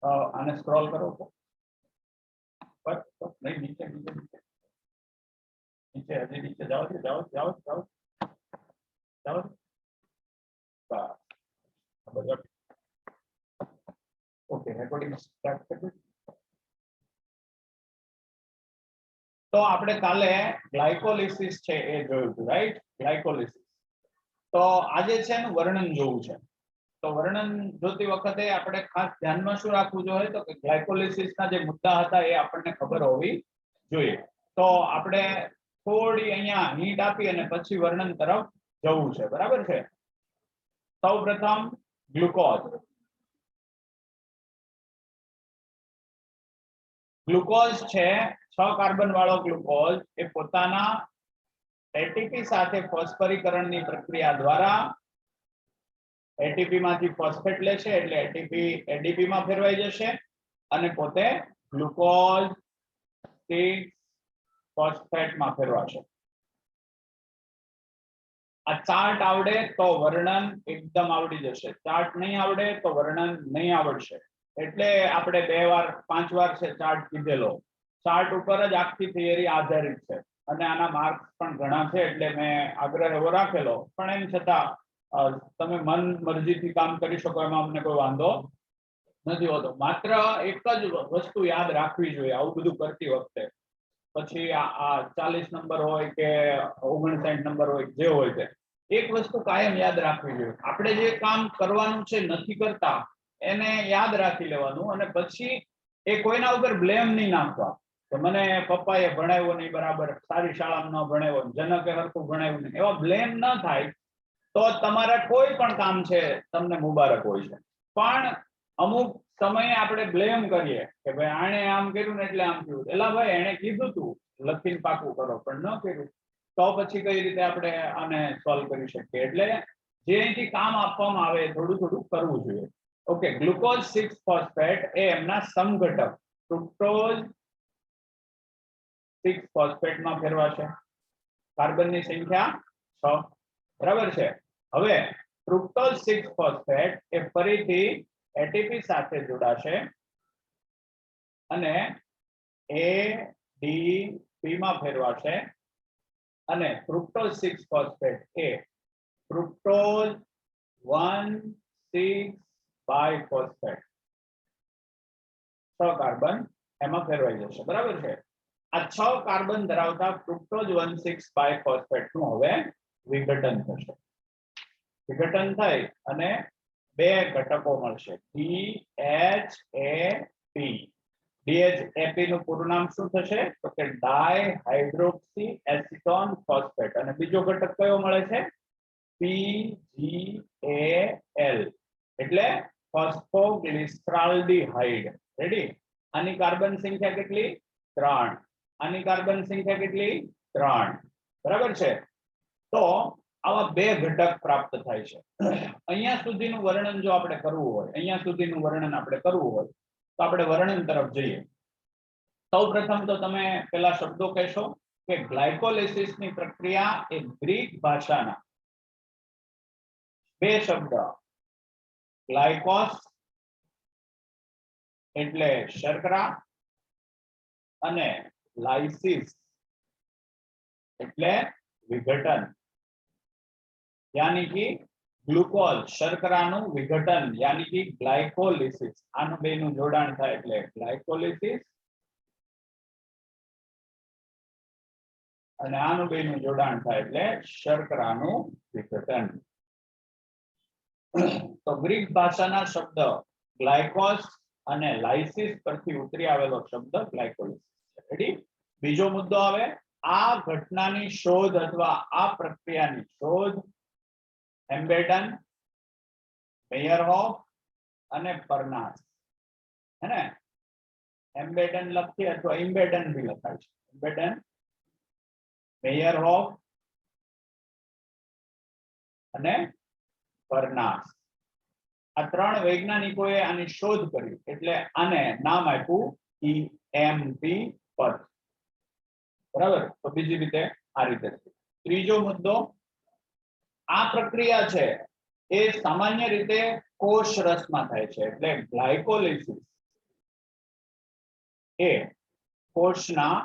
આને સ્ક્રોલ કરો તો બસ નહીં નીચે નીચે નીચે નીચે હજી નીચે જાઓ જાઓ જાઓ જાઓ જાઓ બસ ઓકે રેકોર્ડિંગ સ્ટાર્ટ કરી તો આપણે કાલે ગ્લાયકોલિસિસ છે એ જોયું હતું રાઈટ ગ્લાયકોલિસિસ તો આજે છે એનું વર્ણન જોવું છે તો વર્ણન જોતી વખતે આપણે ખાસ ધ્યાનમાં શું રાખવું જોઈએ તો કે ગ્લાયકોલિસિસના જે મુદ્દા હતા એ આપણને ખબર હોવી જોઈએ તો આપણે થોડી અહીંયા હિન્ટ આપી અને પછી વર્ણન તરફ જવું છે બરાબર છે સૌપ્રથમ ગ્લુકોઝ ગ્લુકોઝ છે 6 કાર્બન વાળો ગ્લુકોઝ એ પોતાના એટીપી સાથે ફોસ્ફરીકરણની પ્રક્રિયા દ્વારા એટીપી માંથી ફોસ્ફેટ લેશે એટલે એટીપી એડીપી માં ફેરવાઈ જશે અને પોતે ગ્લુકોઝ 6 ફોસ્ફેટ માં ફેરવાશે આ ચાર્ટ આવડે તો વર્ણન એકદમ આવડી જશે ચાર્ટ નહીં આવડે તો વર્ણન નહીં આવડશે એટલે આપણે 2 વાર 5 વાર છે ચાર્ટ કીધેલો ચાર્ટ ઉપર જ આખી થિયરી આધારિત છે અને આના માર્ક્સ પણ ઘણા છે એટલે મેં આગ્રહ એવો રાખેલો પણ એમ છતાં તમે મન મરજીથી કામ કરી શકો એમાં અમને કોઈ વાંધો નથી હોતો માત્ર એક જ વસ્તુ યાદ રાખવી જોઈએ આવું બધું કરતી વખતે પછી આ 40 નંબર હોય કે 59 નંબર હોય જે હોય તે એક વસ્તુ કાયમ યાદ રાખવી જોઈએ આપણે જે કામ કરવાનું છે નથી કરતા એને યાદ રાખી લેવાનું અને પછી એ કોઈના ઉપર બ્લેમ નહીં નાખવા કે મને પપ્પાએ ભણાવ્યો નહીં બરાબર સારી શાળામાં ન ભણાવ્યો જનકે હરખું ભણાવ્યું નહીં એવા બ્લેમ ન થાય તો તમારા કોઈ પણ કામ છે તમને મુબારક હોય છે પણ અમુક સમયે આપણે બ્લેમ કરીએ કે ભાઈ આણે આમ કર્યું ને એટલે આમ થયું એલા ભાઈ એણે કીધું તું લખીને પાકું કરો પણ ન કર્યું તો પછી કઈ રીતે આપણે આને સોલ્વ કરી શકીએ એટલે જે અહીંથી કામ આપવામાં આવે થોડું થોડું કરવું જોઈએ ઓકે ગ્લુકોઝ 6 ફોસ્ફેટ એ એમના સમઘટક ફ્રુક્ટોઝ 6 ફોસ્ફેટ માં ફેરવાશે કાર્બનની સંખ્યા 6 બરાબર છે હવે ફ્રુક્ટોઝ 6 ફોસ્ફેટ એ ફરીથી એટીપી સાથે જોડાશે અને એડીપી માં ફેરવાશે અને ફ્રુક્ટોઝ 6 ફોસ્ફેટ એ ફ્રુક્ટોઝ 1,6 બાયફોસ્ફેટ 6 કાર્બન એમાં ફેરવાઈ જશે બરાબર છે આ 6 કાર્બન ધરાવતા ફ્રુક્ટોઝ 1,6 બાયફોસ્ફેટ નું હવે વિઘટન થશે વિઘટન થઈ અને બે ઘટકો મળશે DHAP DHAP નું પૂરું નામ શું થશે તો કે ડાયહાઇડ્રોક્સી એસિટોન ફોસ્ફેટ અને બીજો ઘટક કયો મળે છે PGAL એટલે ફોસ્ફોગ્લિસરાલ્ડિહાઇડ રેડી આની કાર્બન સંખ્યા કેટલી 3 આની કાર્બન સંખ્યા કેટલી 3 બરાબર છે તો આવા બે ઘટક પ્રાપ્ત થાય છે અહીંયા સુધીનું વર્ણન જો આપણે કરવું હોય અહીંયા સુધીનું વર્ણન આપણે કરવું હોય તો આપણે વર્ણન તરફ જઈએ સૌપ્રથમ તો તમે પેલા શબ્દો કહેશો કે ગ્લાયકોલિસિસની પ્રક્રિયા એ ગ્રીક ભાષાના બે શબ્દ ગ્લાયકોસ એટલે શર્કરા અને લાઇસિસ એટલે વિઘટન यानी कि ग्लूकोज शर्कराનું વિઘટન यानी कि ગ્લાયકોલિસિસ આનું બેનું જોડાણ થાય એટલે ગ્લાયકોલિસિસ અને આનું બેનું જોડાણ થાય એટલે શર્કરાનું વિઘટન તો ગ્રીક ભાષાના શબ્દ ગ્લાયકોસ અને લાઇસિસ પરથી ઉતરી આવેલો શબ્દ ગ્લાયકોલિસિસ છે રેડી બીજો મુદ્દો આવે આ ઘટનાની શોધ અથવા આ પ્રક્રિયાની શોધ એમ્બેડન મેયરહોફ અને પરનાસ है ना એમ્બેડન લખીએ અથવા ઇમ્બેડન भी લખાય છે એમ્બેડન મેયરહોફ અને પરનાસ આ ત્રણ વૈજ્ઞાનિકોએ આની શોધ કરી એટલે આને નામ આપ્યું EMP પદ બરાબર તો બીજી રીતે આ રીતે ત્રીજો મુદ્દો આ પ્રક્રિયા છે એ સામાન્ય રીતે કોષ રસમાં થાય છે એટલે ગ્લાયકોલિસિસ એ કોષના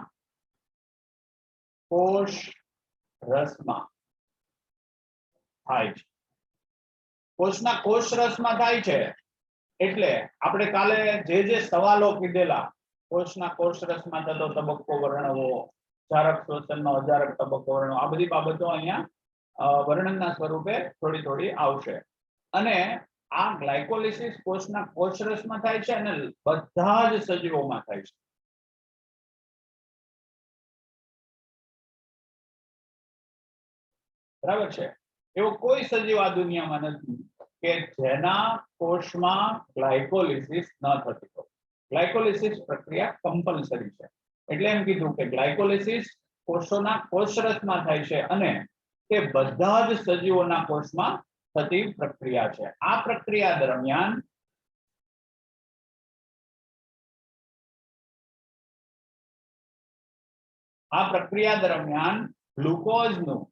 કોષ રસમાં થાય છે. કોષના કોષ રસમાં થાય છે એટલે આપણે કાલે જે સવાલો કીધેલા, કોષના કોષ રસમાં થતો તબક્કો વર્ણવો, જારક શ્વસનનો અજારક તબક્કો વર્ણવો, આ બધી બાબતો અહીંયા વર્ણનના સ્વરૂપે થોડી થોડી આવશે. અને આ ગ્લાયકોલિસિસ કોષના કોષરસમાં થાય છે અને બધા જ સજીવોમાં થાય છે. બરાબર છે? એવો કોઈ સજીવ આ દુનિયામાં નથી કે જેના કોષમાં ગ્લાયકોલિસિસ ન થતી હોય. ગ્લાયકોલિસિસ પ્રક્રિયા કમ્પલસરી છે. એટલે એમ કીધું કે ગ્લાયકોલિસિસ કોષોના કોષરસમાં થાય છે અને તે બધા જ સજીવોના કોષમાં થતી પ્રક્રિયા છે. આ પ્રક્રિયા દરમિયાન ગ્લુકોઝનું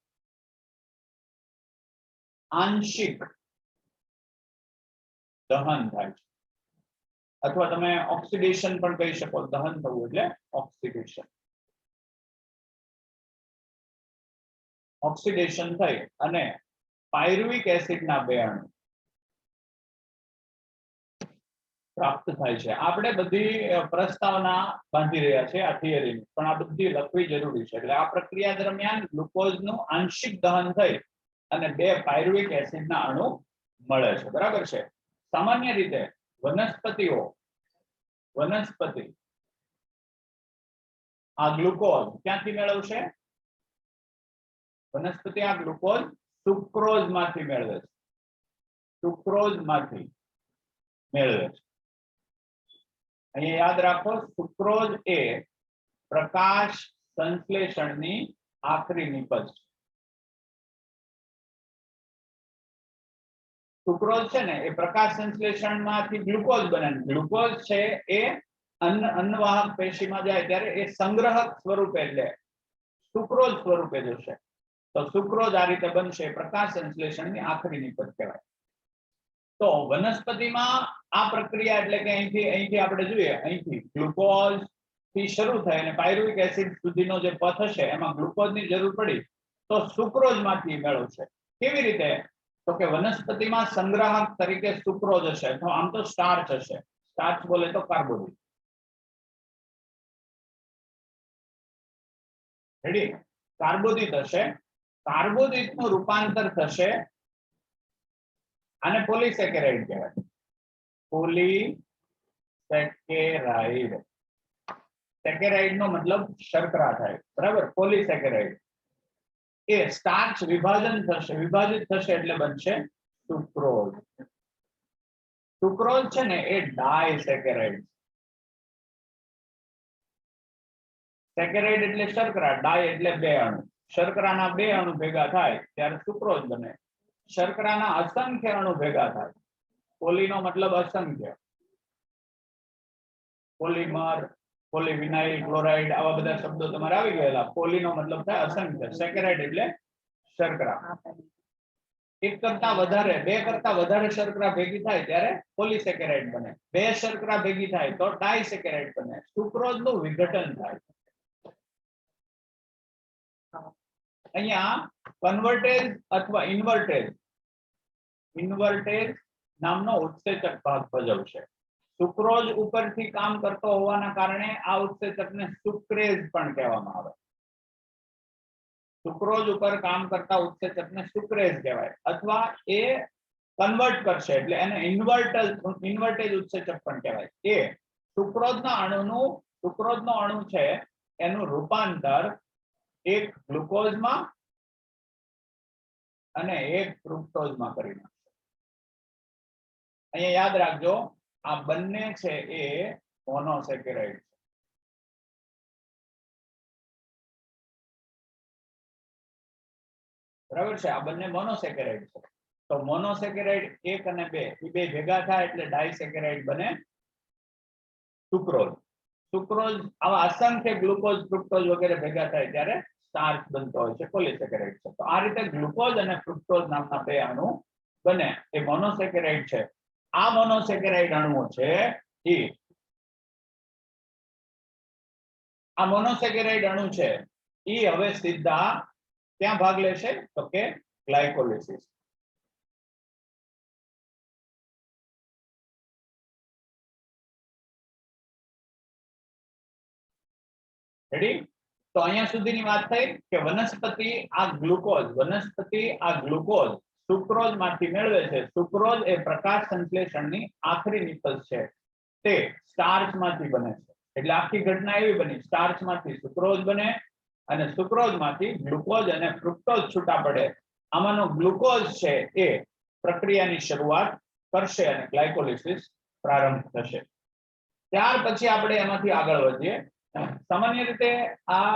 આંશિક દહન થાય છે, અથવા તમે ઓક્સિડેશન પણ કહી શકો. દહન થવું એટલે ઓક્સિડેશન. ઓક્સિડેશન થઈ અને પાયરુવિક એસિડના 2 અણુ પ્રાપ્ત થાય છે. આપણે બધી પ્રસ્તાવના બાંધી રહ્યા છે આ થિયરીની, પણ આ બધી લખવી જરૂરી છે. એટલે આ પ્રક્રિયા દરમિયાન ગ્લુકોઝનું આંશિક દહન થઈ અને 2 પાયરુવિક એસિડના અણુ મળે છે. બરાબર છે? સામાન્ય રીતે વનસ્પતિ આ ગ્લુકોઝ ક્યાંથી મેળવશે? વનસ્પતિ આ ગ્લુકોઝ સુક્રોઝ માંથી મેળવે છે. સુક્રોઝ માંથી મેળવે છે. અહીંયા યાદ રાખો, સુક્રોઝ એ પ્રકાશ સંશ્લેષણની આખરી નિપજ છે. સુક્રોઝ છે ને એ પ્રકાશ સંશ્લેષણમાંથી ગ્લુકોઝ બને. ગ્લુકોઝ છે એ અન્નવાહક પેશીમાં જાય ત્યારે એ સંગ્રહક સ્વરૂપે એટલે સુક્રોઝ સ્વરૂપે જશે. તો સુક્રોઝ આ રીતે બનશે. પ્રકાશ સંશ્લેષણની આખરી નિપજ કહેવાય. તો વનસ્પતિમાં આ પ્રક્રિયા એટલે કે અહીંથી આપણે જોઈએ, અહીંથી ગ્લુકોઝ થી શરૂ થાય અને પાયરુવિક એસિડ સુધીનો જે પથ હશે એમાં ગ્લુકોઝની જરૂર પડી તો સુક્રોઝ માંથી મેળવશે. કેવી રીતે? તો કે વનસ્પતિમાં સંગ્રાહક તરીકે સુક્રોઝ હશે, તો આમ તો સ્ટાર્ચ હશે. સ્ટાર્ચ બોલે તો કાર્બોદિત. રેડી? કાર્બોદિત હશે. કાર્બોદિતનું રૂપાંતર થશે, આને પોલિસેકેરાઇડ કહેવાય. પોલિસેકેરાઇડ. સેકેરાઇડ નો મતલબ શર્કરા થાય. બરાબર? પોલિસેકેરાઇડ એ સ્ટાર્ચ વિભાજન થશે, વિભાજિત થશે એટલે બનશે સુક્રોઝ. સુક્રોઝ છે ને એ ડાયસેકેરાઇડ. સેકેરાઇડ એટલે શર્કરા, ડાય એટલે 2 અણુ. શર્કરાના 2 અણુ ભેગા થાય ત્યારે સુક્રોઝ બને. શર્કરાના અસંખ્ય અણુ ભેગા થાય. પોલીનો મતલબ અસંખ્ય. પોલીમર, પોલીવિનાઇલ ક્લોરાઇડ, આવા બધા શબ્દો તમારે આવી ગયેલા. પોલીનો મતલબ થાય અસંખ્ય. સેકેરાઇડ એટલે શર્કરા. 1 કરતા વધારે, 2 કરતા વધારે શર્કરા ભેગી થાય ત્યારે પોલિસેકેરાઇડ બને. 2 શર્કરા ભેગી થાય તો ડાયસેકેરાઇડ બને. સુક્રોઝનું વિઘટન થાય. અહીંયા કન્વર્ટેજ અથવા ઇન્વર્ટેજ નામનો ઉત્સેચક ભાગ ભજવશે. સુક્રોઝ ઉપરથી કામ કરતો હોવાના કારણે આ ઉત્સેચકને સુક્રેઝ પણ કહેવામાં આવે. સુક્રોઝ ઉપર કામ કરતા ઉત્સેચકને સુક્રેઝ કહેવાય, અથવા એ કન્વર્ટ કરશે એટલે એને ઇન્વર્ટેજ ઉત્સેચક પણ કહેવાય. એ સુક્રોઝનો અણુ છે એનું રૂપાંતર એક ગ્લુકોઝમાં અને એક ફ્રુક્ટોઝમાં કરી નાખશે. અહીંયા યાદ રાખજો, આ બંને છે એ મોનોસેકેરાઇડ છે. બરાબર છે? આ બંને મોનોસેકેરાઇડ છે. તો મોનોસેકેરાઇડ 1 અને 2 એ 2 ભેગા થાય એટલે ડાયસેકેરાઇડ બને સુક્રોઝ. સુક્રોઝ આવા અસંખ્ય ગ્લુકોઝ, ફ્રુક્ટોઝ વગેરે ભેગા થાય ત્યારે સ્ટાર્ચ બનતો હોય છે, પોલિસેકેરાઇડ છે. તો આ રીતે ગ્લુકોઝ અને ફ્રુક્ટોઝ નામના 2 અણુ બને એ મોનોસેકેરાઇડ છે. આ મોનોસેકેરાઇડ અણુઓ છે એ આ મોનોસેકેરાઇડ અણુ છે ઈ હવે સીધા ક્યાં ભાગ લેશે તો કે ગ્લાયકોલિસિસ. રેડી? તો અહીંયા સુધીની વાત થઈ કે વનસ્પતિ આ ગ્લુકોઝ સુક્રોઝ માંથી મેળવે છે. સુક્રોઝ એ પ્રકાશ સંશ્લેષણની આખરી નિપજ છે, તે સ્ટાર્ચ માંથી બને છે. એટલે આખી ઘટના એવી બની, સ્ટાર્ચ માંથી સુક્રોઝ બને અને સુક્રોઝ માંથી ગ્લુકોઝ અને ફ્રુક્ટોઝ છૂટા પડે. આમાંનો ગ્લુકોઝ છે એ પ્રક્રિયાની શરૂઆત કરશે અને ગ્લાયકોલિસિસ પ્રારંભ થશે. ત્યાર પછી આપણે એમાંથી આગળ વધીએ. સામાન્ય રીતે આ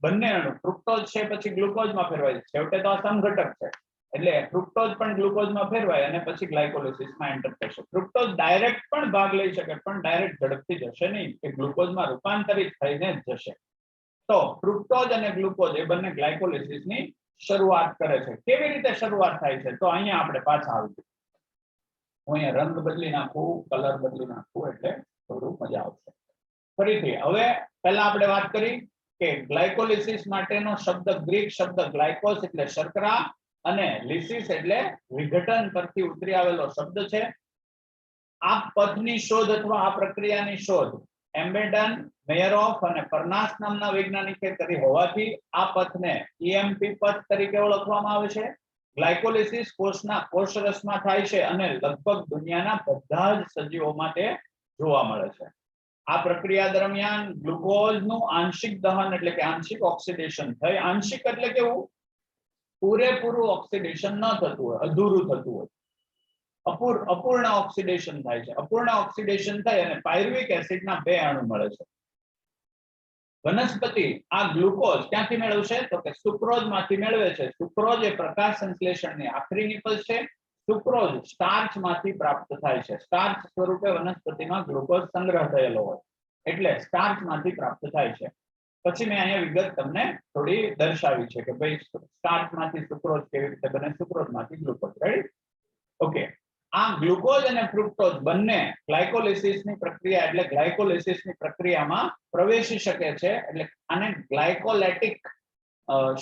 બંને અણુ ફ્રુક્ટોઝ છે પછી ગ્લુકોઝમાં ફેરવાય છે. છેવટે તો આ સમઘટક છે એટલે ફ્રુક્ટોઝ પણ ગ્લુકોઝમાં ફેરવાય અને પછી ગ્લાયકોલિસિસમાં એન્ટર થશે. ફ્રુક્ટોઝ ડાયરેક્ટ પણ ભાગ લઈ શકે પણ ડાયરેક્ટ ઝડપથી જશે નહીં, એ ગ્લુકોઝમાં રૂપાંતરિત થઈને જ જશે. તો ફ્રુક્ટોઝ અને ગ્લુકોઝ એ બંને ગ્લાયકોલિસિસની શરૂઆત કરે છે. કેવી રીતે શરૂઆત થાય છે તો અહીંયા આપણે પાછા આવીએ. હું અહીંયા રંગ બદલી નાખું, કલર બદલી નાખું એટલે થોડું મજા આવશે. ફરીથી હવે પહેલા આપણે વાત કરી કે ગ્લાયકોલિસિસ માટેનો શબ્દ ગ્રીક શબ્દ ગ્લાયકોસ એટલે શર્કરા અને લિસિસ એટલે વિઘટન પરથી ઉતરી આવેલો શબ્દ છે. આ પથની શોધ અથવા આ પ્રક્રિયાની શોધ એમ્બેડન, મેયરોફ અને પરનાસ નામના વૈજ્ઞાનિકે કરી હોવાથી આ પથને EMP પથ તરીકે ઓળખવામાં આવે છે. ગ્લાયકોલિસિસ કોષરસમાં થાય છે અને લગભગ દુનિયાના બધા જ સજીવોમાં તે જોવા મળે છે. આ પ્રક્રિયા દરમિયાન ગ્લુકોઝનું આંશિક દહન એટલે કે આંશિક ઓક્સિડેશન થઈ. આંશિક એટલે કેવું? પૂરેપૂરું ઓક્સિડેશન ન થતું હોય, અધૂરું થતું હોય, અપૂર્ણ ઓક્સિડેશન થાય છે. અપૂર્ણ ઓક્સિડેશન થાય અને પાયરુવિક એસિડના 2 અણુ મળે છે. વનસ્પતિ આ ગ્લુકોઝ ક્યાંથી મેળવશે તો કે સુક્રોઝ માંથી મેળવે છે. સુક્રોઝ એ પ્રકાશ સંશ્લેષણની આખરી નિપજ છે. સુક્રોઝ સ્ટાર્ચ માંથી પ્રાપ્ત થાય છે. સ્ટાર્ચ સ્વરૂપે વનસ્પતિમાં ગ્લુકોઝ સંગ્રહ થયેલો હોય એટલે સ્ટાર્ચ માંથી પ્રાપ્ત થાય છે. પછી મેં અહીંયા વિગત તમને થોડી દર્શાવી છે કે ભાઈ સ્ટાર્ચ માંથી સુક્રોઝ કેવી રીતે બને, સુક્રોઝ માંથી ગ્લુકોઝ. રાઈટ? ઓકે. આ ગ્લુકોઝ અને ફ્રુક્ટોઝ બંને ગ્લાયકોલિસિસની પ્રક્રિયા એટલે ગ્લાયકોલિસિસની પ્રક્રિયામાં પ્રવેશી શકે છે. એટલે આને ગ્લાયકોલેટિક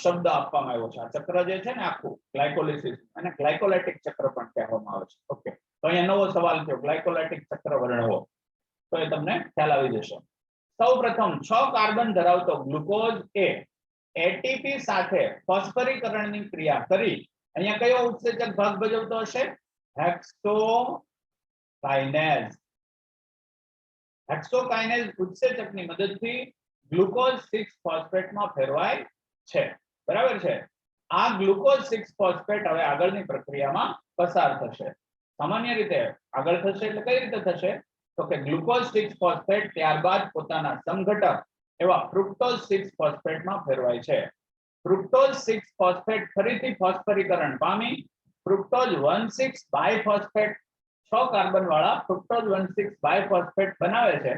શબ્દ આપવામાં આવ્યો છે. આ ચક્ર જે છે ને આખું ગ્લાયકોલિસિસ અને ગ્લાયકોલેટિક ચક્ર પણ કહેવામાં આવે છે. ઓકે. તો અહીંયા નવો સવાલ થયો, ગ્લાયકોલેટિક ચક્ર વર્ણવો, તો એ તમને ખ્યાલ આવી જશે. સૌપ્રથમ 6 કાર્બન ધરાવતો ગ્લુકોઝ એ એટીપી સાથે ફોસ્ફરીકરણની ક્રિયા કરી અહીંયા કયો ઉત્સેચક ભાગ ભજવતો હશે? હેક્સોકાઇનેઝ. હેક્સોકાઇનેઝ ઉત્સેચકની મદદથી ગ્લુકોઝ 6 ફોસ્ફેટમાં ફેરવાય છે. બરાબર છે? આ ગ્લુકોઝ 6 ફોસ્ફેટ હવે આગળની પ્રક્રિયામાં પસાર થશે. સામાન્ય રીતે આગળ થશે એટલે કઈ રીતે થશે તો કે ગ્લુકોઝ 6 ફોસ્ફેટ ત્યારબાદ પોતાના સમઘટક એવા ફ્રુક્ટોઝ 6 ફોસ્ફેટમાં ફેરવાય છે. ફ્રુક્ટોઝ 6 ફોસ્ફેટ ફરીથી ફોસ્ફરીકરણ પામી ફ્રુક્ટોઝ 1,6 બાયફોસ્ફેટ 6 કાર્બન વાળા ફ્રુક્ટોઝ 1,6 બાયફોસ્ફેટ બનાવે છે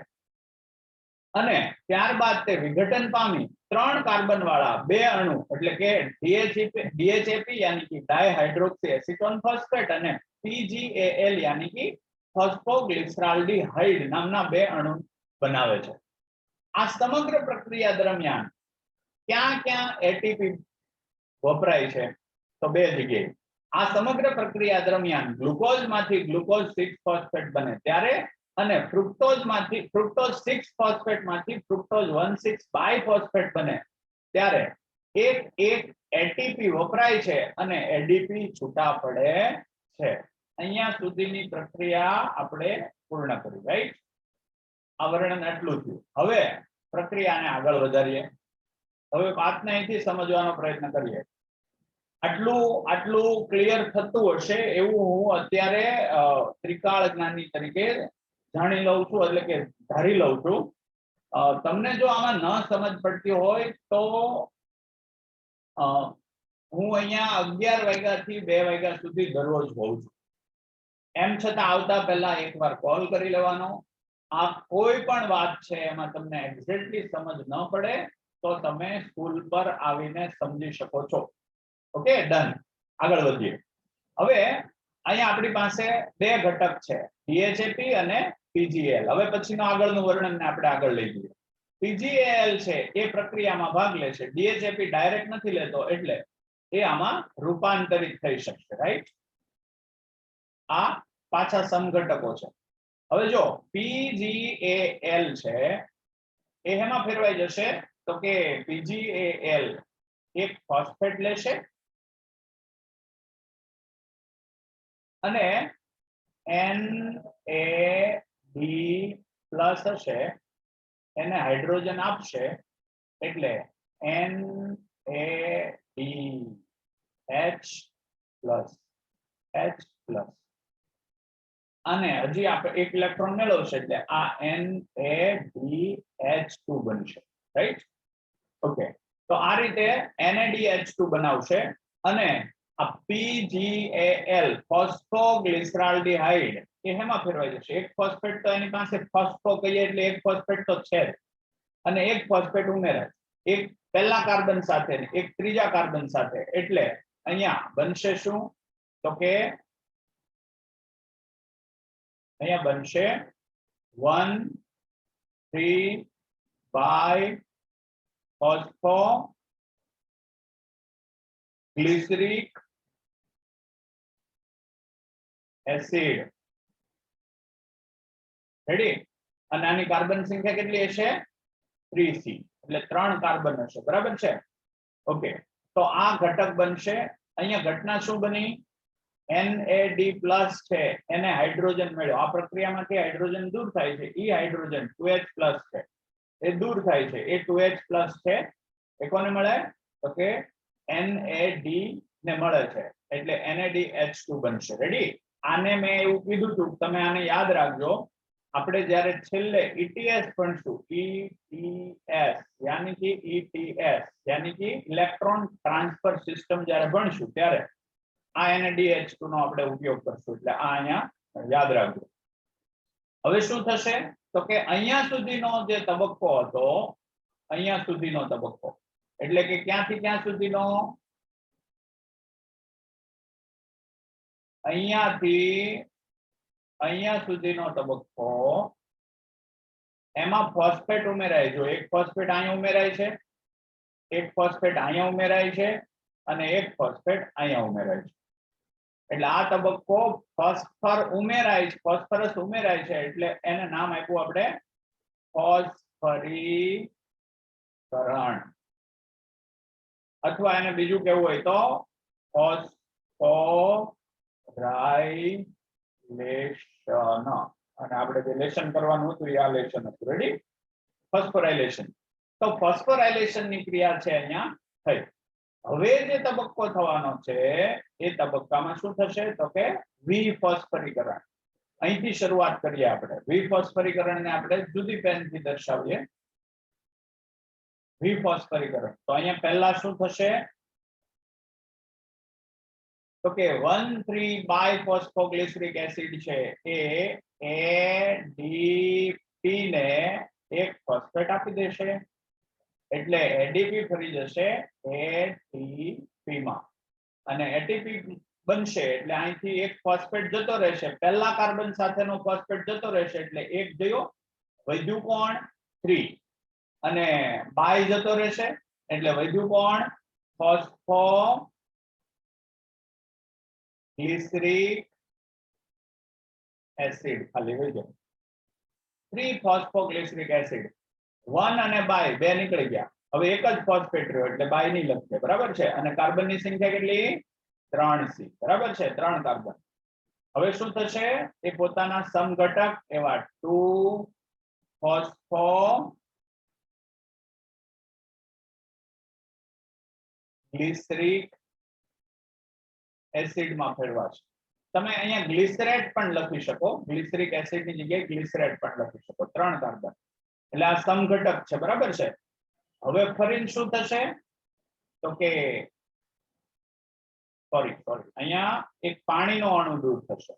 અને ત્યારબાદ તે વિઘટન પામી 3 કાર્બન વાળા 2 અણુ એટલે કે DHAP યાની કે ડાયહાઇડ્રોક્સી એસિટોન ફોસ્ફેટ અને PGAL યાની કે ફોસ્ફોગ્લિસરાલ્ડિહાઇડ નામના 2 અણુ બનાવે છે. આ સમગ્ર પ્રક્રિયા દરમિયાન ક્યાં ક્યાં એટીપી વપરાય છે તો 2 જગ્યાએ. આ સમગ્ર પ્રક્રિયા દરમિયાન ગ્લુકોઝમાંથી ગ્લુકોઝ 6 ફોસ્ફેટ બને ત્યારે અને ફ્રુક્ટોઝમાંથી ફ્રુક્ટોઝ 6 ફોસ્ફેટમાંથી ફ્રુક્ટોઝ 1,6 બાયફોસ્ફેટ બને ત્યારે એક એટીપી વપરાય છે અને એડીપી છૂટા પડે છે. અહીંયા સુધીની પ્રક્રિયા આપણે પૂર્ણ કરી. રાઈટ? આ વર્ણન આટલું થયું. હવે પ્રક્રિયાને આગળ વધારીએ. હવે વાતને અહીંથી સમજવાનો પ્રયત્ન કરીએ. આટલું ક્લિયર થતું હશે એવું હું અત્યારે ત્રિકાળ જ્ઞાની તરીકે જાણી લઉં છું એટલે કે ધારી લઉં છું. તમને જો આમાં ન સમજ પડતી હોય તો હું અહીંયા 11 વાગ્યાથી 2 વાગ્યા સુધી દરરોજ હોઉં છું. એમ છતાં આવતા પહેલા એકવાર કોલ કરી લેવાનો. આ કોઈ પણ વાત છે એમાં તમને એક્ઝેક્ટલી સમજ ન પડે તો તમે સ્કૂલ પર આવીને સમજી શકો છો. Okay, done. આગળ વધીએ. હવે અહીંયા આપણી પાસે 2 ઘટક છે, DHAP અને PGAL. હવે પછીનો આગળનું વર્ણનને આપણે આગળ લઈ જઈએ. PgAl છે એ પ્રક્રિયામાં ભાગ લે છે, DHAP ડાયરેક્ટ નથી લેતો, એટલે એ આમાં રૂપાંતરિત થઈ શકશે, રાઈટ? આ પાછા સમઘટકો છે. હવે જો PgAl છે એ એમાં ફેરવાઈ જશે, તો કે PgAl એક ફોસ્ફેટ લેશે અને NAD+ હશે, એને હાઇડ્રોજન આપશે, એટલે NADH+. અને હજી આપણે એક ઇલેક્ટ્રોન મેળવશે, એટલે આ NADH2 બનશે, રાઈટ? ઓકે, તો આ રીતે NADH2 બનાવશે અને આ PgAl ફોસ્ફોગ્લિસરાલ્ડિહાઇડ એ હેમાં ફેરવાઈ જશે. એક ફોસ્ફેટ તો એની પાસે ફોસ્ફો કહીએ એટલે એક ફોસ્ફેટ તો છે જ, અને એક ફોસ્ફેટ ઉમેરાય, એક પહેલા કાર્બન સાથે ને એક ત્રીજા કાર્બન સાથે, એટલે અહીંયા બનશે શું? તો કે અહીંયા બનશે 1,3-biphosphoglyceric acid. રેડી? અને આની કાર્બન સંખ્યા કેટલી હશે? 3C, એટલે 3 કાર્બન હશે, બરાબર છે? ઓકે, તો આ ઘટક બનશે. અહીંયા ઘટના શું બની? NAD+ છે એને હાઇડ્રોજન મળ્યો, આ પ્રક્રિયામાંથી હાઇડ્રોજન દૂર થાય છે, ઈ હાઇડ્રોજન 2H+ છે એ દૂર થાય છે, એ 2H+ છે એ કોને મળે? તો કે NAD ને મળે છે, એટલે NADH2 બનશે. રેડી? આને મેં એવું કીધું હતું, તમે આને યાદ રાખજો. આપણે જ્યારે છેલ્લે ETS ભણશું, ETS યાની કે ETS યાની કે ઇલેક્ટ્રોન ટ્રાન્સફર સિસ્ટમ જ્યારે ભણશું, ત્યારે આ NADH2 નો આપણે ઉપયોગ કરશું, એટલે આ અહીંયા યાદ રાખજો. હવે શું થશે? તો કે અહીંયા સુધીનો જે તબક્કો હતો, અહીંયા સુધીનો તબક્કો, એટલે કે ક્યાંથી ક્યાં સુધીનો? અહીંયાથી અહીંયા સુધીનો તબક્કો, એમાં ફોસ્ફેટ ઉમેરાય. જો એક ફોસ્ફેટ અહીંયા ઉમેરાય છે, એક ફોસ્ફેટ અહીંયા ઉમેરાય છે, અને એક ફોસ્ફેટ અહીંયા ઉમેરાય છે. એટલે આ તબક્કો ફોસ્ફરસ ઉમેરાય છે, એટલે એને નામ આપ્યું આપણે ફોસ્ફરીકરણ, અથવા એને બીજું કેવું હોય તો ફોસ્ફોરાયલેશન. અને આપણે જે લેશન કરવાનું હતું એ આ લેશન હતું. રેડી? ફોસ્ફોરાયલેશન. તો ફોસ્ફોરાયલેશન ની ક્રિયા છે અહીંયા થઈ. હવે જે તબક્કો થવાનો છે એ તબક્કામાં શું થશે? તો કે વિફોસ્ફરીકરણ. અહીંથી શરૂઆત કરીએ આપણે. વિફોસ્ફરીકરણને આપણે જુદી પેનથી દર્શાવીએ. વિફોસ્ફરીકરણ. તો અહીંયા પહેલા શું થશે? તો કે 1,3-biphosphoglyceric acid છે એ ADP ને એક ફોસ્ફેટ આપી દેશે, એટલે ADP ફરી જશે ATP માં, અને ATP બનશે એટલે અહીંથી એક ફોસ્ફેટ જતો રહેશે, પહેલા કાર્બન સાથેનો ફોસ્ફેટ જતો રહેશે, એટલે એક ગયો, વધ્યું કોણ? 3, અને બાય જતો રહેશે, એટલે વધ્યું કોણ? Phosphoglyceric acid. ખાલી વહી 3-phosphoglyceric acid. 1 અને બાય બે નીકળી ગયા. હવે એક જ ફોસ્ફેટ રહ્યો, એટલે બાય નહીં લખીએ, બરાબર છે? અને કાર્બનની સંખ્યા કેટલી? 3C, બરાબર છે? 3 કાર્બન. હવે શું થશે? એ પોતાના સમઘટક એવા 2-phosphoglyceric એસિડ માં ફેરવાશે. તમે અહીંયા ગ્લિસરેટ પણ લખી શકો, ગ્લિસરિક એસિડ ની જગ્યાએ ગ્લિસરેટ પણ લખી શકો. 3 કાર્બન, એટલે આ સમઘટક છે, બરાબર છે? હવે ફરીને શું થશે? તો કે સોરી અહીંયા એક પાણીનો અણુ દૂર થશે.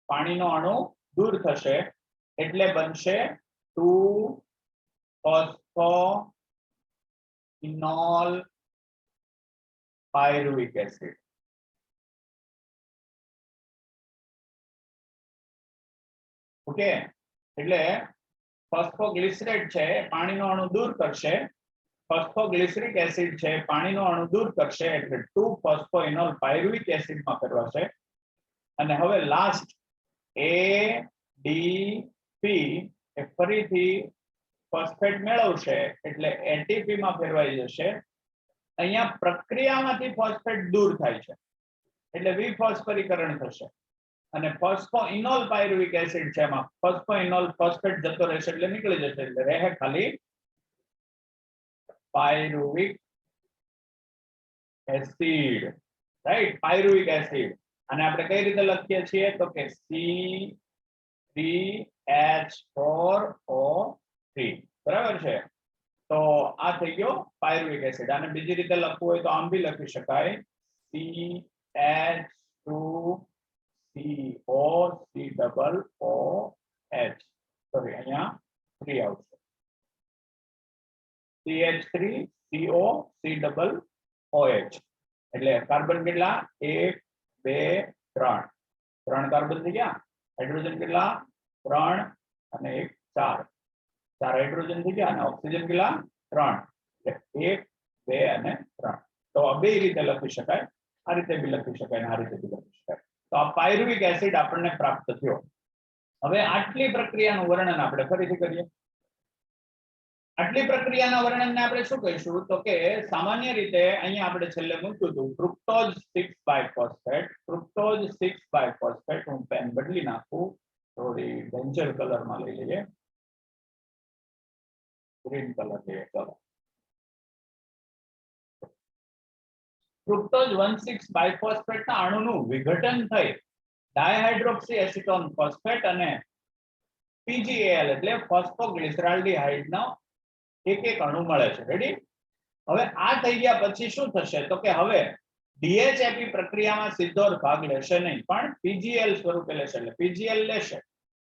પાણીનો અણુ દૂર થશે એટલે બનશે 2-phosphonol pyruvic acid. ઓકે, એટલે ફોસ્ફોગ્લિસરેટ છે પાણીનો અણુ દૂર કરશે, ફોસ્ફોગ્લિસરિક એસિડ છે પાણીનો અણુ દૂર કરશે એટલે 2-ફોસ્ફોઇનોલ પાયરુવિક એસિડમાં ફેરવાશે. અને હવે લાસ્ટ ADP એ ફરીથી ફોસ્ફેટ મેળવશે એટલે એટીપી માં ફેરવાઈ જશે. અહીંયા પ્રક્રિયામાંથી ફોસ્ફેટ દૂર થાય છે એટલે વિફોસ્ફરીકરણ થશે અને ફોસ્ફોઇનોલ પાયરુવિક એસિડ છે એમાં ફોસ્ફોઇનોલ ફોસ્ફેટ જતો રહેશે એટલે નીકળી જશે એટલે રહે ખાલી pyruvic acid, right, pyruvic acid. અને આપણે કઈ રીતે લખીએ છીએ તો કે C3H4O3, બરાબર છે. તો આ થઈ ગયો પાયરુવિક એસિડ. આને બીજી રીતે લખવું હોય તો આમ બી લખી શકાય CH2COCOOH. સોરી અહીંયા 3 આવશે. CH3COCOOH એટલે કાર્બન કેટલા 1 2 3 કાર્બન થઈ ગયા. હાઇડ્રોજન કેટલા 3 અને 1 4 હાઇડ્રોજન થઈ ગયા અને ઓક્સિજન કેટલા 3 એટલે 1 2 અને 3. તો આ બે રીતે લખી શકાય, આ રીતે બી લખી શકાય અને આ રીતે બી લખી શકાય. તો આ પાયરુવિક એસિડ આપણને પ્રાપ્ત થયો. હવે આટલી પ્રક્રિયાનું વર્ણન આપણે ફરીથી કરીએ. આટલી પ્રક્રિયાના વર્ણનને આપણે શું કહીશું તો કે સામાન્ય રીતે અહીંયા આપણે છેલ્લે મૂક્યું હતું ફ્રુક્ટોઝ 6-બાયફોસ્ફેટ. ફ્રુક્ટોઝ 6-બાયફોસ્ફેટ હું પેન બદલી નાખું, થોડી ડેન્જર કલરમાં લઈ લઈએ, ગ્રીન કલર લઈએ. ચલો, ફ્રુક્ટોઝ 1,6-બાયફોસ્ફેટ ના અણુનું વિઘટન થઈ ડાયહાઇડ્રોક્સી એસિટોન ફોસ્ફેટ અને PgAl એટલે ફોસ્ફોગ્લિસરાલ્ડિહાઇડ નો એક અણુ મળે છે. રેડી? હવે આ થઈ ગયા પછી શું થશે તો કે હવે DHAP પ્રક્રિયામાં સીધો ભાગ લેશે નહીં પણ PgL સ્વરૂપે લેશે. એટલે PgL લેશે.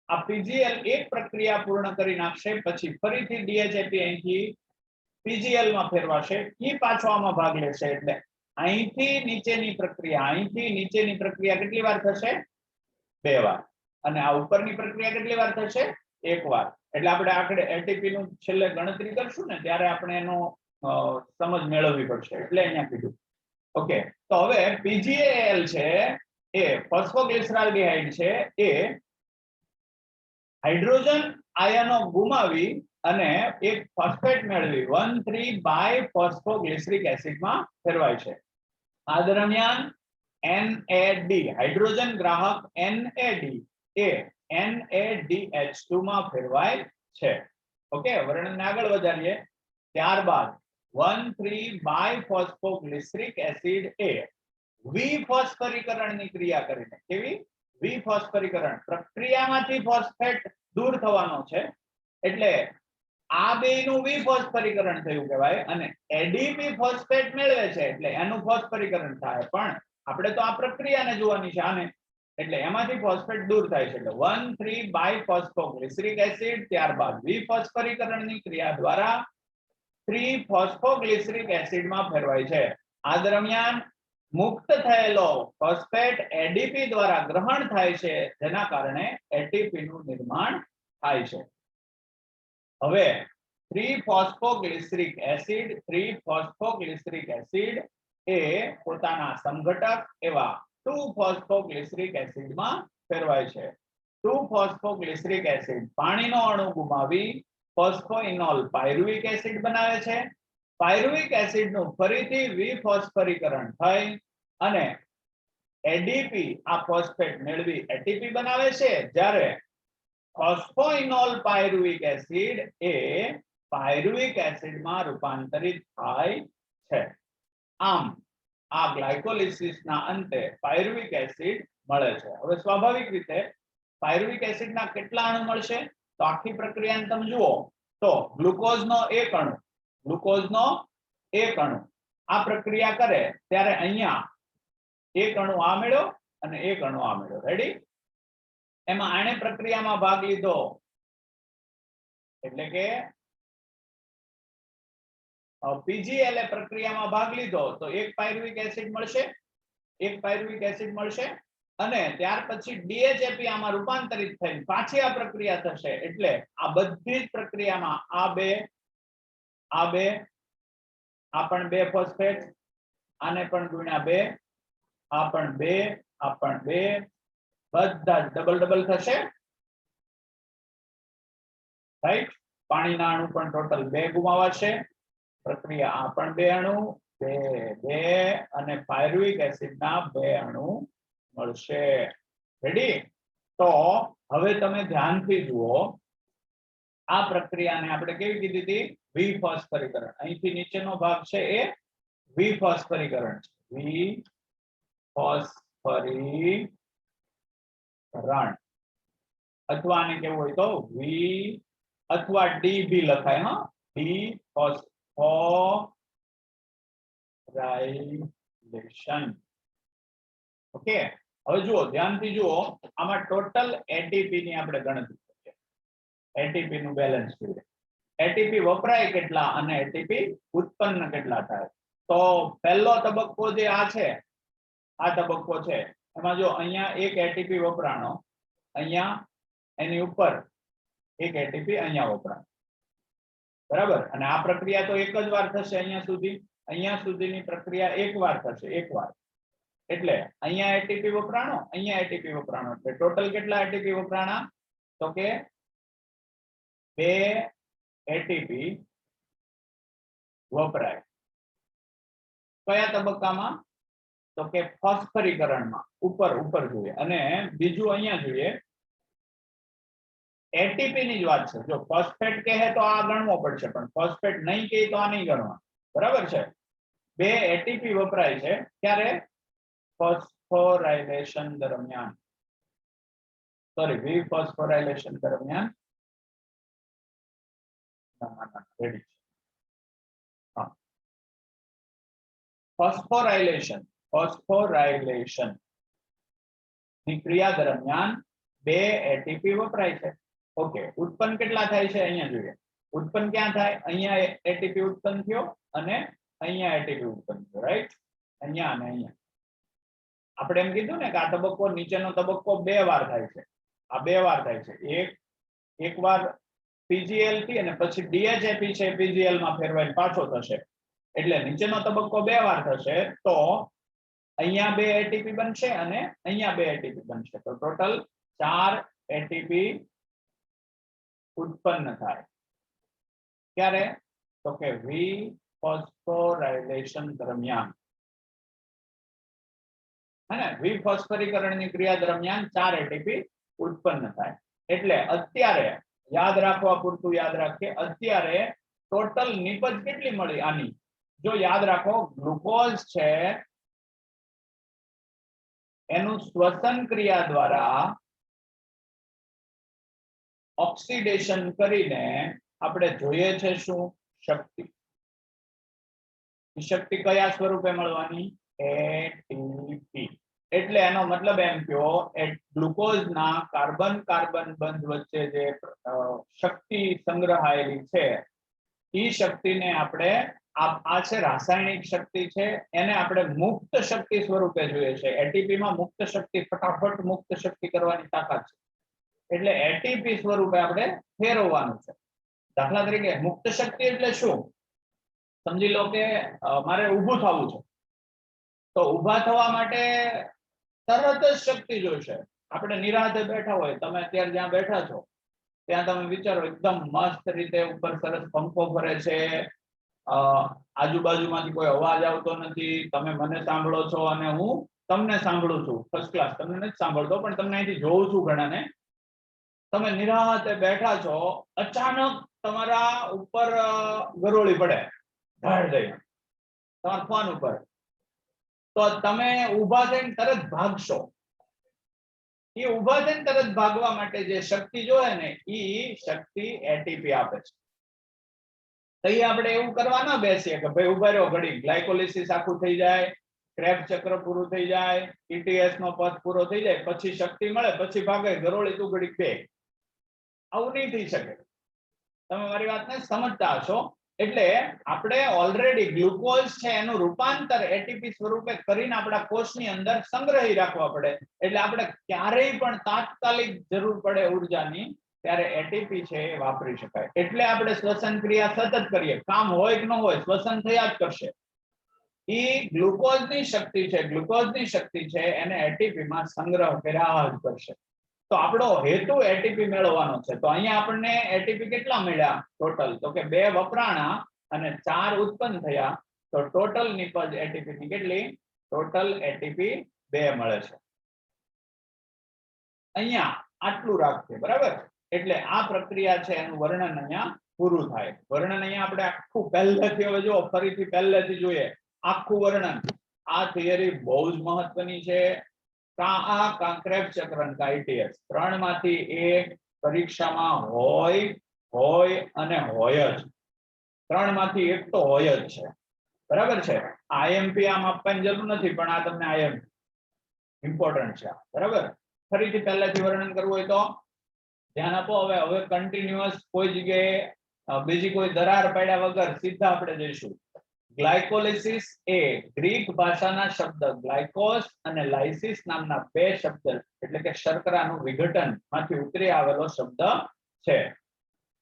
આ PgL એક પ્રક્રિયા પૂર્ણ કરી નાખશે પછી ફરીથી DHAP અહીંથી PgL માં ફેરવાશે, ઈ પાછો આમાં ભાગ લેશે. એટલે અહીંથી નીચેની પ્રક્રિયા કેટલી વાર થશે 2 વાર અને આ ઉપરની પ્રક્રિયા કેટલી વાર થશે 1 વાર. એટલે આપણે આખરે એટીપી નું છેલ્લે ગણતરી કરશું ને ત્યારે આપણે એનો સમજ મેળવવી પડશે એટલે અહીંયા કીધું. ઓકે, તો હવે PgAl છે એ ફોસ્ફોગ્લિસરાલ્ડિહાઇડ છે એ હાઇડ્રોજન આયનો ગુમાવી અને એક ફોસ્ફેટ મેળવી 1,3-બાયફોસ્ફોગ્લિસરિક એસિડમાં ફેરવાય છે. આ દરમિયાન NAD હાઇડ્રોજન ગ્રાહક NAD એ NADH2 માં ફેરવાય છે. ઓકે, વર્ણનને આગળ વધારીએ. ત્યારબાદ 1,3-બાયફોસ્ફોગ્લિસરિક એસિડ એ વિફોસ્ફરીકરણની ક્રિયા કરીને, કેવી વિફોસ્ફરીકરણ, પ્રક્રિયામાંથી ફોસ્ફેટ દૂર થવાનો છે એટલે આ બેનું વિફોસ્ફરીકરણ થયું કહેવાય અને એડીપી ફોસ્ફેટ મેળવે છે એટલે એનું ફોસ્ફરીકરણ થાય. પણ આપણે તો આ પ્રક્રિયાને જોવાની છે આને, એટલે એમાંથી ફોસ્ફેટ દૂર થાય છે. એટલે 1,3-બાયફોસ્ફોગ્લિસરિક એસિડ ત્યારબાદ વિફોસ્ફરીકરણની ક્રિયા દ્વારા 3-ફોસ્ફોગ્લિસરિક એસિડમાં ફેરવાય છે. આ દરમિયાન મુક્ત થયેલો ફોસ્ફેટ એડીપી દ્વારા ગ્રહણ થાય છે જેના કારણે એટીપી નું નિર્માણ થાય છે. હવે 3-ફોસ્ફોગ્લિસરિક એસિડ એ પોતાના સમઘટક એવા 2-ફોસ્ફોગ્લિસરિક એસિડમાં ફેરવાય છે. 2-ફોસ્ફોગ્લિસરિક એસિડ પાણીનો અણુ ગુમાવી ફોસ્ફોઇનોલ પાયરુવિક એસિડ બનાવે છે. પાયરુવિક એસિડનું ફરીથી વિફોસ્ફરીકરણ થઈ અને એડીપી આ ફોસ્ફેટ મેળવી એટીપી બનાવે છે, જ્યારે ફોસ્ફોઇનોલ પાયરુવિક એસિડ એ પાયરુવિક એસિડમાં રૂપાંતરિત થાય છે. આમ આ ગ્લાયકોલિસિસના અંતે પાયરુવિક એસિડ મળે છે. હવે સ્વાભાવિક રીતે પાયરુવિક એસિડના કેટલા અણુ મળશે તો આખી પ્રક્રિયાને તમે જુઓ તો ગ્લુકોઝનો એક અણુ આ પ્રક્રિયા કરે ત્યારે અહીંયા એક અણુ આ મેળ્યો અને એક અણુ આ મેળ્યો. રેડી? એમાં આણે પ્રક્રિયામાં ભાગ લીધો એટલે કે PgL એ પ્રક્રિયામાં ભાગ લીધો તો એક પાયરુવિક એસિડ મળશે અને ત્યાર પછી DHAP આમાં રૂપાંતરિત થઈને પાછી આ પ્રક્રિયા થશે એટલે આ બધી જ પ્રક્રિયામાં આ બે આ પણ 2 ફોસ્ફેટ આને પણ ગુણ્યા 2 આ પણ 2 આ પણ 2 બધા ડબલ થશે રાઈટ પાણીના અણુ પણ ટોટલ 2 ગુમાવાશે પ્રક્રિયા આ પણ 2 અણુ 2 અને પાયરુવિક એસિડના 2 અણુ મળશે રેડી તો હવે તમે ધ્યાનથી જુઓ આ પ્રક્રિયાને આપણે કેવી કીધી હતી વિફોસ્ફરીકરણ અહીંથી નીચેનો ભાગ છે એ વિફોસ્ફરીકરણ છે વિફોસ્ફરીકરણ અથવા આને કેવું હોય તો વી અથવા ડીબી લખાય હા ડી ફોસ્ફોરાઇલેશન ઓકે હવે જુઓ ધ્યાનથી જુઓ આમાં ટોટલ એટીપી ની આપણે ગણતરી કરીએ એટીપી નું બેલેન્સ જોઈએ એટીપી વપરાય કેટલા અને એટીપી ઉત્પન્ન કેટલા થાય તો પહેલો તબક્કો જે આ છે આ તબક્કો છે એમાં જો અહીંયા એક એટીપી વપરાણો અહીંયા એની ઉપર એક એટીપી અહીંયા વપરાય બરાબર અને આ પ્રક્રિયા તો એક જ વાર થશે અહીંયા સુધીની પ્રક્રિયા એક વાર થશે એક વાર એટલે અહીંયા એટીપી વપરાણો અહીંયા એટીપી વપરાણો એટલે ટોટલ કેટલા એટીપી વપરાણા તો કે 2 એટીપી વપરાય કયા તબક્કામાં તો કે ફોસ્ફરીકરણમાં ઉપર જોઈએ અને બીજું અહીંયા જોઈએ એટીપી ની જ વાત છે જો ફોસ્ફેટ કહે તો આ ગણવો પડશે પણ ફોસ્ફેટ નહીં કહે તો આ નહીં ગણવા બરાબર છે 2 એટીપી વપરાય છે ક્યારે ફોસ્ફોરાઇલેશન દરમિયાન સોરી વિફોસ્ફોરાઇલેશન દરમિયાન રેડી ફોસ્ફોરાઇલેશન ની ક્રિયા દરમિયાન 2 એટીપી વપરાય છે ઓકે ઉત્પન્ન કેટલા થાય છે અહીંયા જોઈએ ઉત્પન્ન ક્યાં થાય અહીંયા એટીપી ઉત્પન્ન થયો અને અહીંયા એટીપી ઉત્પન્ન થયો રાઈટ અહીંયા અને અહીંયા આપણે એમ કીધું ને કે આ તબક્કો નીચેનો તબક્કો 2 વાર થાય છે આ 2 વાર થાય છે એક વાર PGL થી અને પછી DHAP છે PGL માં ફેરવાઈને પાછો થશે એટલે નીચેનો તબક્કો 2 વાર થશે તો અહીંયા 2 એટીપી બનશે અને અહીંયા 2 એટીપી બનશે તો ટોટલ 4 એટીપી ઉત્પન્ન થાય ક્યારે તો કે વિફોસ્ફોરાઇલેશન દરમિયાન અને વિફોસ્ફરીકરણની ક્રિયા દરમિયાન 4 એટીપી ઉત્પન્ન થાય એટલે અત્યારે યાદ રાખવા પૂરતું યાદ રાખીએ અત્યારે ટોટલ નિપજ કેટલી મળી આની જો યાદ રાખો ગ્લુકોઝ છે એનું શ્વસન ક્રિયા દ્વારા ઓક્સિડેશન કરીને આપણે જોઈએ છે શું શક્તિ શક્તિ કયા સ્વરૂપે મળવાની એટીપી એટલે એનો મતલબ એમ કયો ગ્લુકોઝના કાર્બન બંધ વચ્ચે જે શક્તિ સંગ્રહાયેલી છે એ શક્તિને આપણે આ છે રાસાયણિક શક્તિ છે એને આપણે મુક્ત શક્તિ સ્વરૂપે જોઈએ છે એટીપી માં મુક્ત શક્તિ ફટાફટ મુક્ત શક્તિ કરવાની તાકાત છે એટલે એટીપી સ્વરૂપે આપણે ફેરવવાનું છે દાખલા તરીકે મુક્ત શક્તિ એટલે શું સમજી લો કે મારે ઊભું થવું છે તો ઊભા થવા માટે તરત જ શક્તિ જોઈશે આપણે નિરાંતે બેઠા હોય તમે અત્યારે જ્યાં બેઠા છો ત્યાં તમે વિચારો એકદમ મસ્ત રીતે ઉપર સરસ પંખો ફરે છે આજુબાજુમાંથી કોઈ અવાજ આવતો નથી તમે મને સાંભળો છો અને હું તમને સાંભળું છું ફર્સ્ટ ક્લાસ તમને નથી સાંભળતો પણ તમને અહીંથી જોઉં છું ઘણાને તમે નિરાંતે બેઠા છો અચાનક તમારા ઉપર ગરોળી પડે ઢાળ જઈને તમારા ફોન ઉપર તો તમે ઊભા થઈને તરત ભાગશો એ ઊભા થઈને તરત ભાગવા માટે જે શક્તિ જોઈએ ને એ શક્તિ એટીપી આપે છે તઈ આપણે એવું કરવા ના બેસીએ કે ભાઈ ઉભા રહ્યો ઘડી ગ્લાયકોલિસિસ આખું થઈ જાય ક્રેબ ચક્ર પૂરું થઈ જાય ટીટીએસ નો પથ પૂરો થઈ જાય પછી શક્તિ મળે પછી ભાગે ગરોળી તું ઘડી બે આવું નહીં થઈ શકે તમે મારી વાતને સમજતા હશો એટલે આપણે ઓલરેડી ગ્લુકોઝ છે એનું રૂપાંતર એટીપી સ્વરૂપે કરીને આપણા કોષની અંદર સંગ્રહી રાખવા પડે, એટલે આપણે ક્યારેય પણ તાત્કાલિક જરૂર પડે ઉર્જાની ત્યારે એટીપી છે એ વાપરી શકાય. એટલે આપણે શ્વસન ક્રિયા સતત કરીએ, કામ હોય કે ન હોય શ્વસન થયા જ કરશે. ઈ ગ્લુકોઝની શક્તિ છે, ગ્લુકોઝની શક્તિ છે એને એટીપી માં સંગ્રહ કર્યા જ કરશે. તો આપણો હેતુ એટીપી મેળવવાનો છે. તો અહીંયા આપણને એટીપી કેટલા મળ્યા ટોટલ? તો કે 2 વપરાણા અને 4 ઉત્પન્ન થયા. તો ટોટલ નિપજ એટીપી ની કેટલી? ટોટલ એટીપી 2 મળે છે. અહીંયા આટલું રાખીએ, બરાબર? એટલે આ પ્રક્રિયા છે એનું વર્ણન અહીંયા પૂરું થાય. વર્ણન અહીંયા આપણે આખું પહેલેથી, હવે જો ફરીથી પહેલેથી જોઈએ આખું વર્ણન. આ થિયરી બહુ જ મહત્વની છે. ક્રેબ્સ ચક્રન ITS 3 માંથી 1 પરીક્ષામાં હોય અને હોય જ. 3 માંથી 1 તો હોય જ છે, બરાબર છે? આઈએમપી આમ આપવાની જરૂર નથી, પણ આ તમને આઈએમપી ઇમ્પોર્ટન્ટ છે, બરાબર? ફરીથી પહેલાથી વર્ણન કરવું હોય તો ધ્યાન આપો. હવે કન્ટિન્યુઅસ કોઈ જગ્યાએ બીજી કોઈ દરાર પાડ્યા વગર સીધા આપણે જઈશું. ગ્લાયકોલિસિસ એ ગ્રીક ભાષાના શબ્દ ગ્લાયકોસ અને લાઇસિસ નામના 2 શબ્દ એટલે કે શર્કરાનું વિઘટન માંથી ઉતરી આવેલો શબ્દ છે.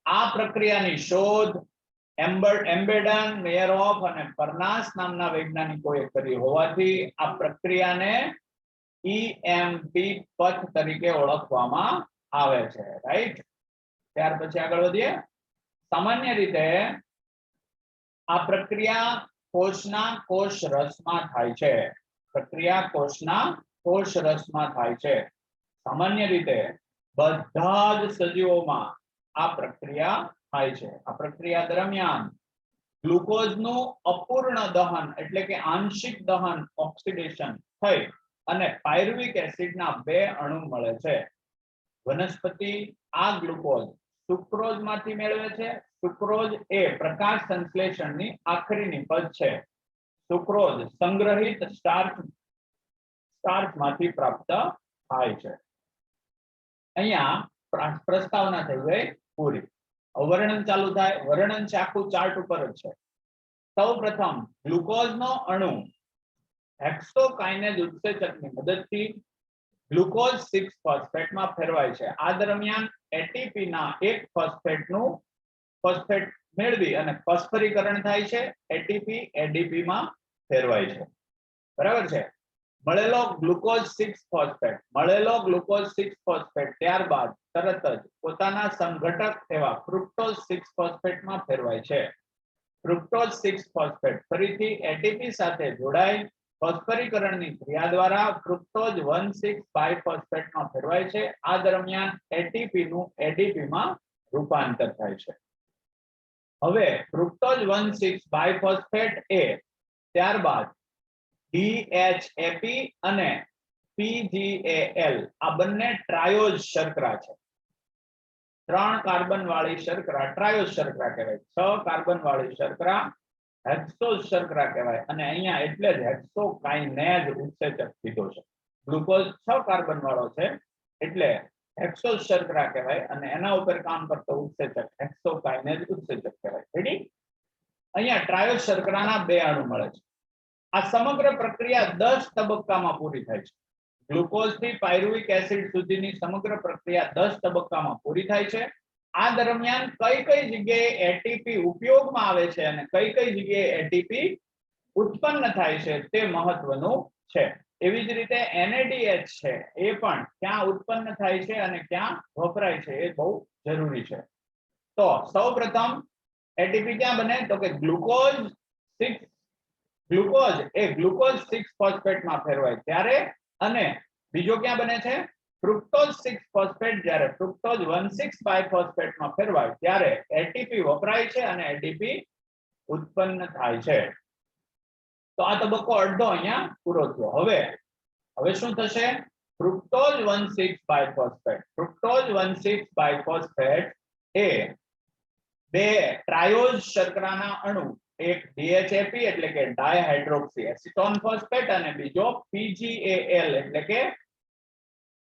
આ પ્રક્રિયાની શોધ એમ્બેડન, મેયરોફ અને પરનાસ નામના વૈજ્ઞાનિકોએ કરી હોવાથી આ પ્રક્રિયાને EMP પથ તરીકે ઓળખવામાં આવે છે, રાઈટ? ત્યાર પછી આગળ વધીએ. સામાન્ય રીતે આ પ્રક્રિયા કોષના કોષ રસમાં થાય છે. પ્રક્રિયા કોષના કોષ રસમાં થાય છે. સામાન્ય રીતે બધા જ સજીવોમાં આ પ્રક્રિયા થાય છે. આ પ્રક્રિયા દરમિયાન ગ્લુકોઝનું અપૂર્ણ દહન એટલે કે આંશિક દહન ઓક્સિડેશન થઈ અને પાયરુવિક એસિડના 2 અણુ મળે છે. વનસ્પતિ આ ગ્લુકોઝ સુક્રોઝ માંથી મેળવે છે. સુક્રોઝ એ પ્રકાશ સંશ્લેષણની આખરી નિપજ છે. સુક્રોઝ સંગ્રહિત સ્ટાર્ચ માંથી પ્રાપ્ત થાય છે. અહીંયા પ્રસ્તાવના થઈ ગઈ પૂરી. વર્ણન ચાલુ થાય. વર્ણન છે આખું ચાર્ટ ઉપર જ છે. સૌ પ્રથમ ગ્લુકોઝનો અણુ હેક્સોકાઇનેઝ ઉત્સેચકની મદદથી ગ્લુકોઝ 6 ફોસ્ફેટમાં ફેરવાય છે. આ દરમિયાન એટીપી ના એક ફોસ્ફેટ મેળવી અને ફોસ્ફરીકરણ થાય છે. એટીપી એડીપી માં ફેરવાય છે, બરાબર છે? મળેલો ગ્લુકોઝ 6 ફોસ્ફેટ ત્યારબાદ તરત જ પોતાના સંઘટક એવા ફ્રુક્ટોઝ 6 ફોસ્ફેટમાં ફેરવાય છે. ફ્રુક્ટોઝ 6 ફોસ્ફેટ ફરીથી એટીપી સાથે જોડાઈ ફોસ્ફરીકરણની ક્રિયા દ્વારા ફ્રુક્ટોઝ 1,6 બાયફોસ્ફેટમાં ફેરવાય છે. આ દરમિયાન એટીપી નું એડીપી માં રૂપાંતર થાય છે. હવે ફ્રુક્ટોઝ 1,6 બાયફોસ્ફેટ એ ત્યારબાદ DHAP અને PGAL આ બંને ટ્રાયોઝ શર્કરા છે. 3 કાર્બન વાળી શર્કરા ટ્રાયોઝ શર્કરા કહેવાય. 6 કાર્બન વાળી શર્કરા હેક્સોઝ શર્કરા કહેવાય. અને અહીંયા એટલે જ હેક્સોકાઇનેઝ ઉત્સેચક કીધો છે. ગ્લુકોઝ 6 કાર્બન વાળો છે એટલે હેક્સોઝ શર્કરા કહેવાય અને એના ઉપર કામ કરતો ઉત્સેચક હેક્સોકાઇનેઝ ઉત્સેચક કહેવાય. રેડી? અહીંયા ટ્રાયોઝ શર્કરાના 2 અણુ મળે છે. આ સમગ્ર પ્રક્રિયા 10 તબક્કામાં પૂરી થાય છે. ગ્લુકોઝ થી પાયરુવિક એસિડ સુધીની સમગ્ર પ્રક્રિયા 10 તબક્કામાં પૂરી થાય છે. આ દરમિયાન કઈ જગ્યાએ એટીપી ઉપયોગમાં આવે છે અને કઈ જગ્યાએ એટીપી ઉત્પન્ન થાય છે તે મહત્વનું છે. એવી જ રીતે NADH છે એ પણ ક્યાં ઉત્પન્ન થાય છે અને ક્યાં વપરાય છે એ બહુ જરૂરી છે. તો સૌપ્રથમ એટીપી ક્યાં બને? તો કે ગ્લુકોઝ એ ગ્લુકોઝ 6 ફોસ્ફેટમાં ફેરવાય ત્યારે, અને બીજો ક્યાં બને છે? ફ્રુક્ટોઝ 6 ફોસ્ફેટ જ્યારે ફ્રુક્ટોઝ 1,6 બાયફોસ્ફેટમાં ફેરવાય ત્યારે એટીપી વપરાય છે અને એટીપી ઉત્પન્ન થાય છે. તો આ તબક્કો અડધો અહીંયા પૂરો થયો. હવે શું થશે? ફ્રુક્ટોઝ 1,6 બાયફોસ્ફેટ એ 2 ટ્રાયોઝ શર્કરાના અણુ, એક DHAP એટલે કે ડાયહાઇડ્રોક્સી એસિટોન ફોસ્ફેટ અને બીજો PGAL એટલે કે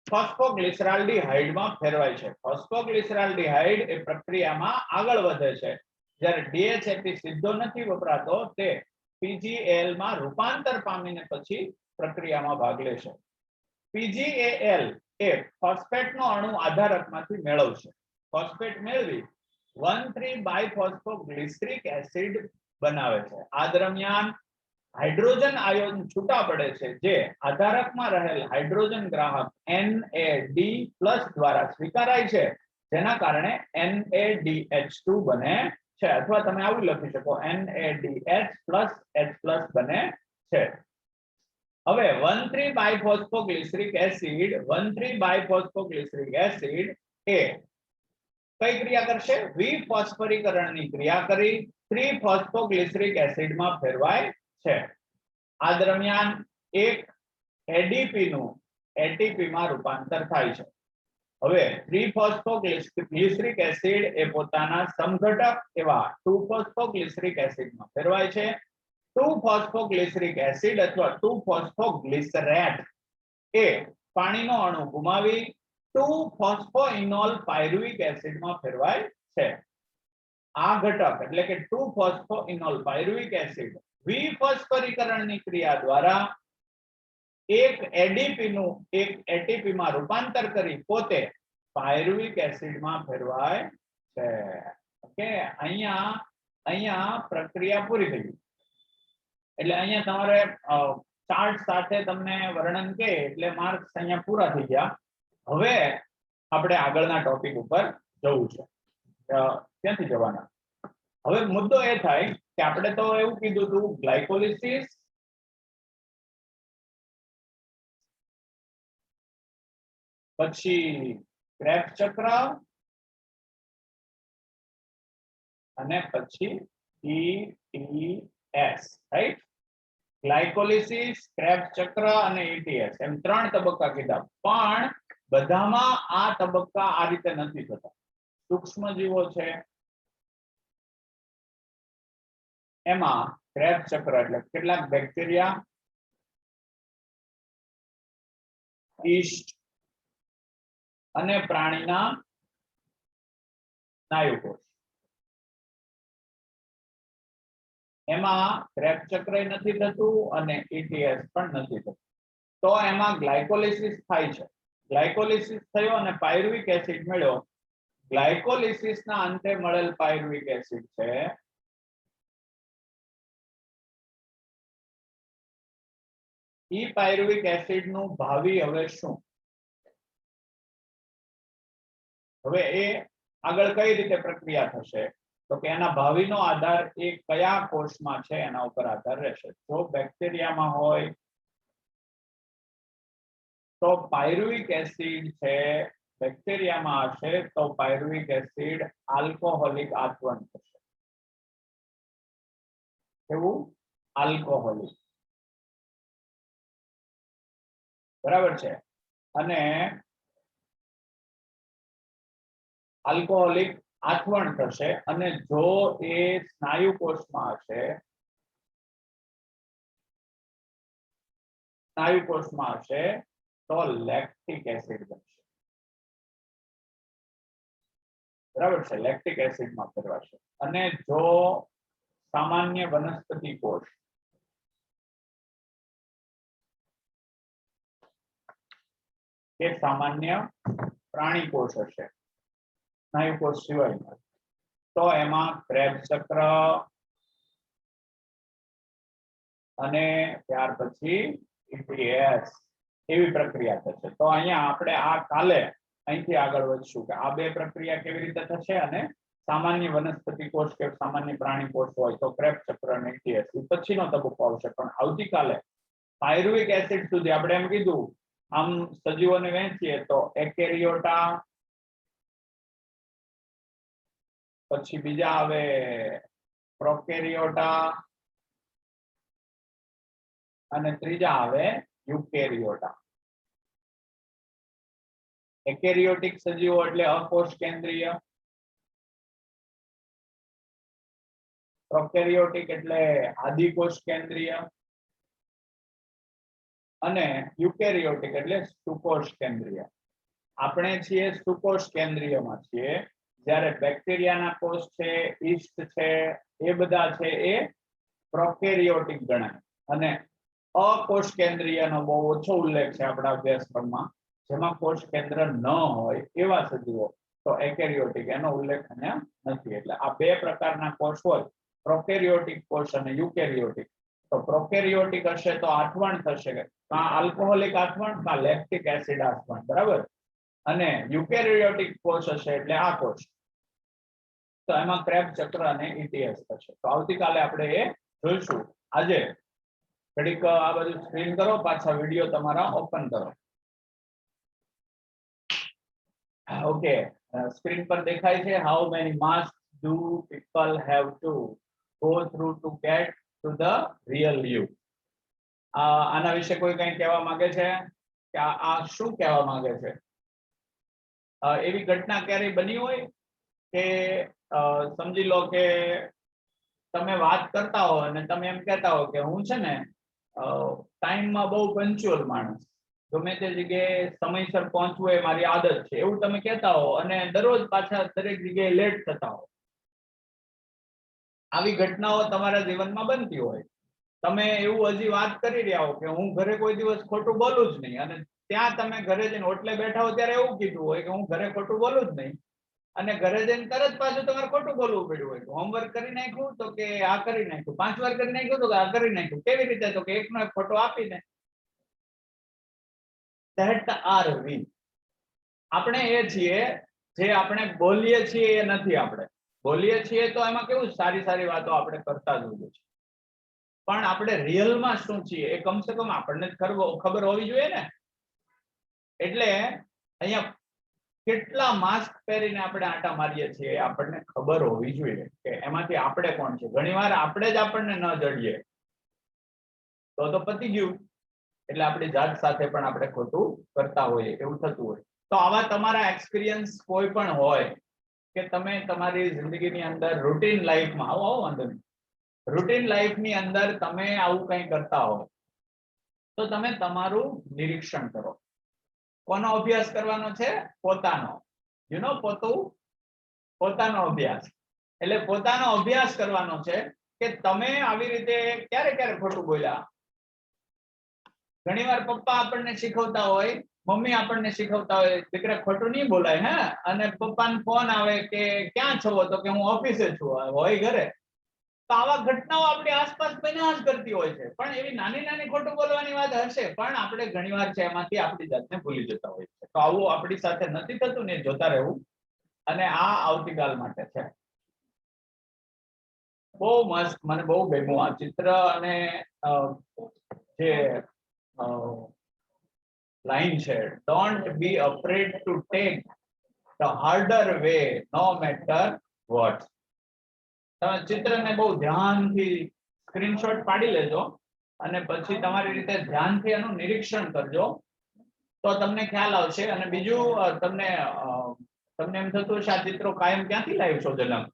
ફોસ્ફોગ્લિસરાલ્ડિહાઇડ માં ફેરવાય છે. ફોસ્ફોગ્લિસરાલ્ડિહાઇડ એ પ્રક્રિયામાં આગળ વધે છે જ્યારે DHAP સીધો નથી વપરાતો તે PGAL માં રૂપાંતર પામીને પછી પ્રક્રિયામાં ભાગ લેશે. PGAL એ ફોસ્ફેટનો અણુ આધારકમાંથી મેળવશે. ફોસ્ફેટ મેળવી 1,3-બાયફોસ્ફોગ્લિસરિક એસિડ બનાવે છે. આ દરમિયાન હાઇડ્રોજન આયોન છૂટા પડે છે જે આધારકમાં રહેલ હાઇડ્રોજન ગ્રાહક NAD+ દ્વારા સ્વીકારાય છે, જેના કારણે NADH2 બને છે, અથવા તમે આવું લખી શકો NADH+H+ બને છે. હવે 1,3-બાયફોસ્ફોગ્લિસરિક એસિડ 1,3-બાયફોસ્ફોગ્લિસરિક એસિડ એ કઈ ક્રિયા કરશે? વિફોસ્ફરીકરણની ક્રિયા કરી 3-ફોસ્ફોગ્લિસરિક એસિડમાં ફેરવાય છે. આ દરમિયાન એક ADP નું ATP માં રૂપાંતર થાય છે. હવે 3-ફોસ્ફોગ્લિસરિક એસિડ એ પોતાના સમઘટક એવા 2-ફોસ્ફોગ્લિસરિક એસિડમાં ફેરવાય છે. 2-ફોસ્ફોગ્લિસરિક એસિડ અથવા 2-ફોસ્ફોગ્લિસરેટ એ પાણીનો અણુ ગુમાવી 2-ફોસ્ફોઇનોલ પાયરુવિક એસિડમાં ફેરવાય છે. આ ઘટક એટલે કે 2-ફોસ્ફોઇનોલ પાયરુવિક એસિડ વિફોસ્ફરીકરણની ક્રિયા દ્વારા એક ADP નું એક ATP માં રૂપાંતર કરી પોતે પાયરુવિક એસિડમાં ફેરવાય છે. ઓકે, અહીંયા પ્રક્રિયા પૂરી થઈ. એટલે અહીંયા તમારે ચાર્ટ સાથે તમને વર્ણન કે એટલે માર્ક્સ અહીંયા પૂરા થઈ ગયા. હવે આપણે આગળના ટોપિક ઉપર જવું છે. ક્યાંથી જવાના? હવે મુદ્દો એ થાય કે આપણે તો એવું કીધું હતું ગ્લાયકોલિસિસ, પછી ક્રેબ્સ ચક્ર અને પછી ETS, રાઈટ? ગ્લાયકોલિસિસ, ક્રેબ્સ ચક્ર અને ETS એમ 3 તબક્કા કીધા. પણ બધામાં આ તબક્કા આ રીતે નથી થતા. સૂક્ષ્મ જીવો છે એમાં ક્રેબ્સ ચક્ર એટલે કેટલાક બેક્ટેરિયા, યીસ્ટ અને પ્રાણીના સ્નાયુકોષ, એમાં ક્રેબ્સ ચક્ર નથી થતું અને ETS પણ નથી થતું. તો એમાં ગ્લાયકોલિસિસ થાય છે. ગ્લાયકોલિસિસ થયો અને પાયરુવિક એસિડ મળ્યો. ગ્લાયકોલિસિસના અંતે મળેલ પાયરુવિક એસિડ છે ઈ પાયરુવિક એસિડ નું ભાવિ હવે શું? હવે એ આગળ કઈ રીતે પ્રક્રિયા થશે? તો કે એના ભાવિનો આધાર એ કયા કોષમાં છે એના ઉપર આધાર રહેશે. જો બેક્ટેરિયામાં હોય તો પાયરુવિક એસિડ છે બેક્ટેરિયામાં હશે તો પાયરુવિક એસિડ આલ્કોહોલિક આચરણ થશે. કેવું? આલ્કોહોલિક. બરાબર છે. અને આલ્કોહોલિક આચરણ થશે. અને જો એ સ્નાયુ કોષમાં હશે, સ્નાયુ કોષમાં હશે તો લેક્ટિક એસિડ બનશે. બરાબર છે, લેક્ટિક એસિડમાં ફેરવાશે. અને જો સામાન્ય વનસ્પતિ કોષ કે સામાન્ય પ્રાણી કોષ હશે સ્નાયુ કોષ સિવાય, તો એમાં ક્રેબ્સ ચક્ર અને ત્યાર પછી ETS એવી પ્રક્રિયા થશે. તો અહીંયા આપણે આ કાલે અહીંથી આગળ વધશું કે આ બે પ્રક્રિયા કેવી રીતે થશે અને સામાન્ય વનસ્પતિ કોષ કે સામાન્ય પ્રાણી કોષ હોય તો ક્રેબ્સ ચક્ર અને ETS પછીનો તબક્કો આવશે. પણ આવતીકાલે પાયરુવિક એસિડ સુધી આપણે એમ કીધું આમ સજીવોને વહેંચીએ તો એકેરિયોટા, પછી બીજા આવે પ્રોકેરિયોટા અને ત્રીજા આવે યુકેરિયોટા. એકેરિયોટિક સજીવો એટલે અકોષ કેન્દ્રીય, પ્રોકેરિયોટિક એટલે આદિકોષ કેન્દ્રીય અને યુકેરિયોટિક એટલે સુકોષ કેન્દ્રીય. આપણે છીએ સુકોષ કેન્દ્રીયમાં છીએ, જ્યારે બેક્ટેરિયાના કોષ છે, ઈસ્ટ છે, એ બધા છે એ પ્રોકેરિયોટિક ગણાય. અને અકોષ કેન્દ્રીયનો બહુ ઓછો ઉલ્લેખ છે આપણા અભ્યાસક્રમમાં, જેમાં કોષ કેન્દ્ર ન હોય એવા સજીવો, તો એકેરિયોટિક, એનો ઉલ્લેખ અહીંયા નથી. એટલે આ બે પ્રકારના કોષ હોય, પ્રોકેરિયોટિક કોષ અને યુકેરિયોટિક. તો પ્રોકેરિયોટિક હશે તો આઠવણ થશે, કાં આલ્કોહોલિક આઠવણ કાં લેક્ટિક એસિડ આઠવણ, બરાબર. અને યુકેરિયોટિક કોષ હશે એટલે આ કોષ, તો એમાં ક્રેબ ચક્ર અને ઇટીએસ થશે. તો આવતીકાલે આપણે એ જોઈશું. આજે ઘડીક આ બધું સ્ક્રીન કરો, પાછા વિડીયો તમારા ઓપન કરો. ઓકે, સ્ક્રીન પર દેખાય છે. How many mask do people have to go through two gate to the real you? આના વિશે કોઈ કંઈ કહેવા માંગે છે કે આ શું કહેવા માંગે છે? એવી ઘટના ક્યારેય બની હોય કે સમજી લો કે તમે વાત કરતા હો અને તમે એમ કહેતા હો કે હું છે ને ટાઈમમાં બહુ પંચ્યુઅલ માણસ, ગમે તે જગ્યાએ સમયસર પહોંચવું એ મારી આદત છે, એવું તમે કહેતા હો અને દરરોજ પાછા દરેક જગ્યાએ લેટ થતા હો. આવી ઘટનાઓ તમારા જીવનમાં બનતી હોય. તમે એવું હજી વાત કરી રહ્યા હો કે હું ઘરે કોઈ દિવસ ખોટું બોલું જ નહીં, અને ત્યાં તમે ઘરે જઈને ઓટલે બેઠા હો ત્યારે એવું કીધું હોય કે હું ઘરે ખોટું બોલું જ નહીં, અને ઘરે જઈને તરત પાછું તમારે ખોટું બોલવું પડ્યું હોય. હોમવર્ક કરી નાખ્યું તો કે આ કરી નાખ્યું, 5 વાર કરી નાખ્યું તો કે આ કરી નાખ્યું. કેવી રીતે? તો કે એકનો એક ફોટો આપીને. ધેટ આર વી. આપણે એ છીએ જે આપણે બોલીએ છીએ એ નથી. આપણે બોલીએ છીએ તો એમાં કેવું સારી સારી વાતો આપણે કરતા જ હોઈએ છીએ, પણ આપણે રિયલમાં શું છીએ એ કમસે કમ આપણને ખબર હોવી જોઈએ ને. એટલે અહીંયા કેટલા માસ્ક પહેરીને આપણે આટા મારીએ છીએ આપણને ખબર હોવી જોઈએ કે એમાંથી આપણે કોણ છે. ઘણીવાર આપણે જ આપણને ન જડીએ તો પતી ગયું. એટલે આપણી જાત સાથે પણ આપણે ખોટું કરતા હોઈએ, એવું થતું હોય. તો આવા તમારા એક્સપિરિયન્સ કોઈ પણ હોય કે તમે તમારી જિંદગીની અંદર રૂટીન લાઈફમાં આવો વાંધો નહીં, રૂટીન લાઈફની અંદર તમે આવું કંઈ કરતા હો તો તમે તમારું નિરીક્ષણ કરો. કોનો અભ્યાસ કરવાનો છે? પોતાનો. યુ નો, પોતાનો અભ્યાસ. એટલે પોતાનો અભ્યાસ કરવાનો છે કે તમે આવી રીતે ક્યારે ક્યારે ખોટું બોલ્યા. ઘણીવાર પપ્પા આપણને શીખવતા હોય, મમ્મી આપણને શીખવતા હોય, દીકરા ખોટું નહીં બોલાય હે, અને પપ્પાનો ફોન આવે કે ક્યાં છો? તો કે હું ઓફિસે છું, હોય ઘરે. તો આવા ઘટનાઓ આપણી આસપાસ બન્યા જ કરતી હોય છે. પણ એવી નાની નાની ખોટું બોલવાની વાત હશે, પણ આપણે ઘણીવાર છે એમાંથી આપણી જાતને ભૂલી જતા હોય છે. તો આવું આપણી સાથે નથી થતું ને, જોતા રહેવું. અને આ આવતીકાલ માટે છે. બહુ મસ્ત, મને બહુ ગમ્યું આ ચિત્ર. અને જે લાઈન છે, don't be afraid to take the harder way no matter what. તમે ચિત્રને બહુ ધ્યાનથી સ્ક્રીનશોટ પાડી લેજો અને પછી તમારી રીતે ધ્યાનથી એનું નિરીક્ષણ કરજો, તો તમને ખ્યાલ આવશે. અને બીજું, તમને એમ થતું હશે આ ચિત્રો કાયમ ક્યાંથી લાવ્યો છો જનક,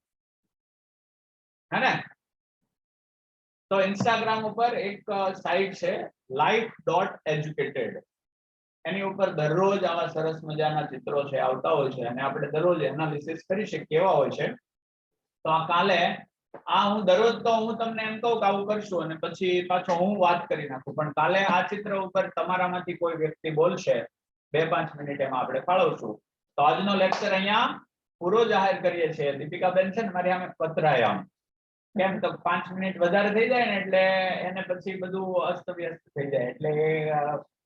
હે ને? તો ઇન્સ્ટાગ્રામ ઉપર એક સાઇટ છે life.educated. એની ઉપર દરરોજ આવા સરસ મજાના ચિત્રો છે આવતા હોય છે, અને આપણે દરરોજ એનાલિસિસ કરી શકીએ કેવા હોય છે. તો આ કાલે હું દરરોજ તો હું તમને એમ કહું કે આવું કરશું અને પછી પાછો હું વાત કરી નાખું, પણ કાલે આ ચિત્ર ઉપર તમારામાંથી કોઈ વ્યક્તિ બોલશે, 2-5 મિનિટ એમાં આપણે ફાળવશું. તો આજનો લેક્ચર અહીંયા પૂરો જાહેર કરીએ છીએ. દીપિકાબેન છે ને મારી સામે પથરાય, કેમ તો 5 મિનિટ વધારે થઈ જાય ને એટલે એને પછી બધું અસ્તવ્યસ્ત થઈ જાય. એટલે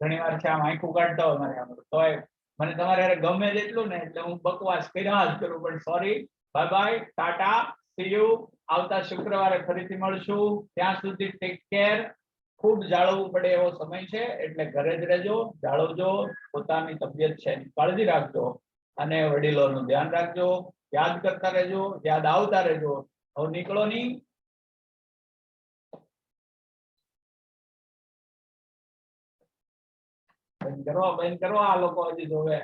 ઘણીવાર છે આમ આંખું કાઢતા હોય મારે, તોય મને તમારે ગમે જેટલું ને એટલે હું બકવાસ કર્યા જ કરું. પણ sorry, bye bye, Tata, C you. આવતા શુક્રવારે ફરીથી મળશું. ત્યાં સુધી ટેક કેર. ખૂબ જાળવવું પડે એવો સમય છે, એટલે ઘરે જ રહેજો, જાળવજો, પોતાની તબિયત છે એની કાળજી રાખજો, અને વડીલોનું ધ્યાન રાખજો. યાદ કરતા રહેજો, યાદ આવતા રહેજો. હવે નીકળો નહીં. બંધ કરો, આ લોકો હજી જોવે.